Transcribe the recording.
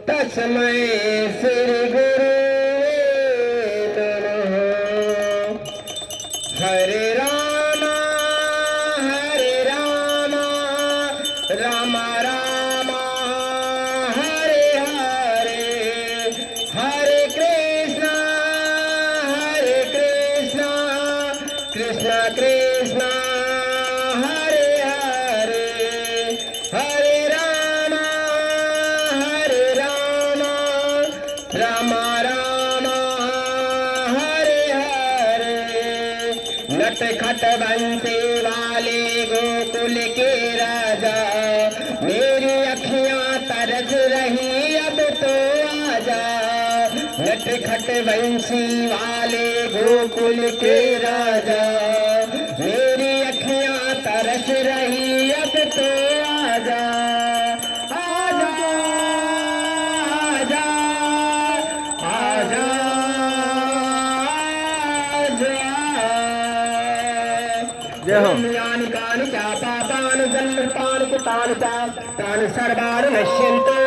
तस्मै श्री गुरुवे नमः। हरे राम राम राम हरे हरे, हरे कृष्ण कृष्ण कृष्ण हरे हरे, हरे राम राम राम हरे हरे। नटखट बंसी वाले गोकुल के राजा, मेरी अखियां तरस रही अब तो आजा। नटखट बंसी वाले गोकुल के राजा, मेरी अखियां तरस रही अब तो आजा। आजा आजा आजा जय हो। यानि कानि च पापानि जन्मतानि कृतानि च तानि सर्वाणि नश्यन्ति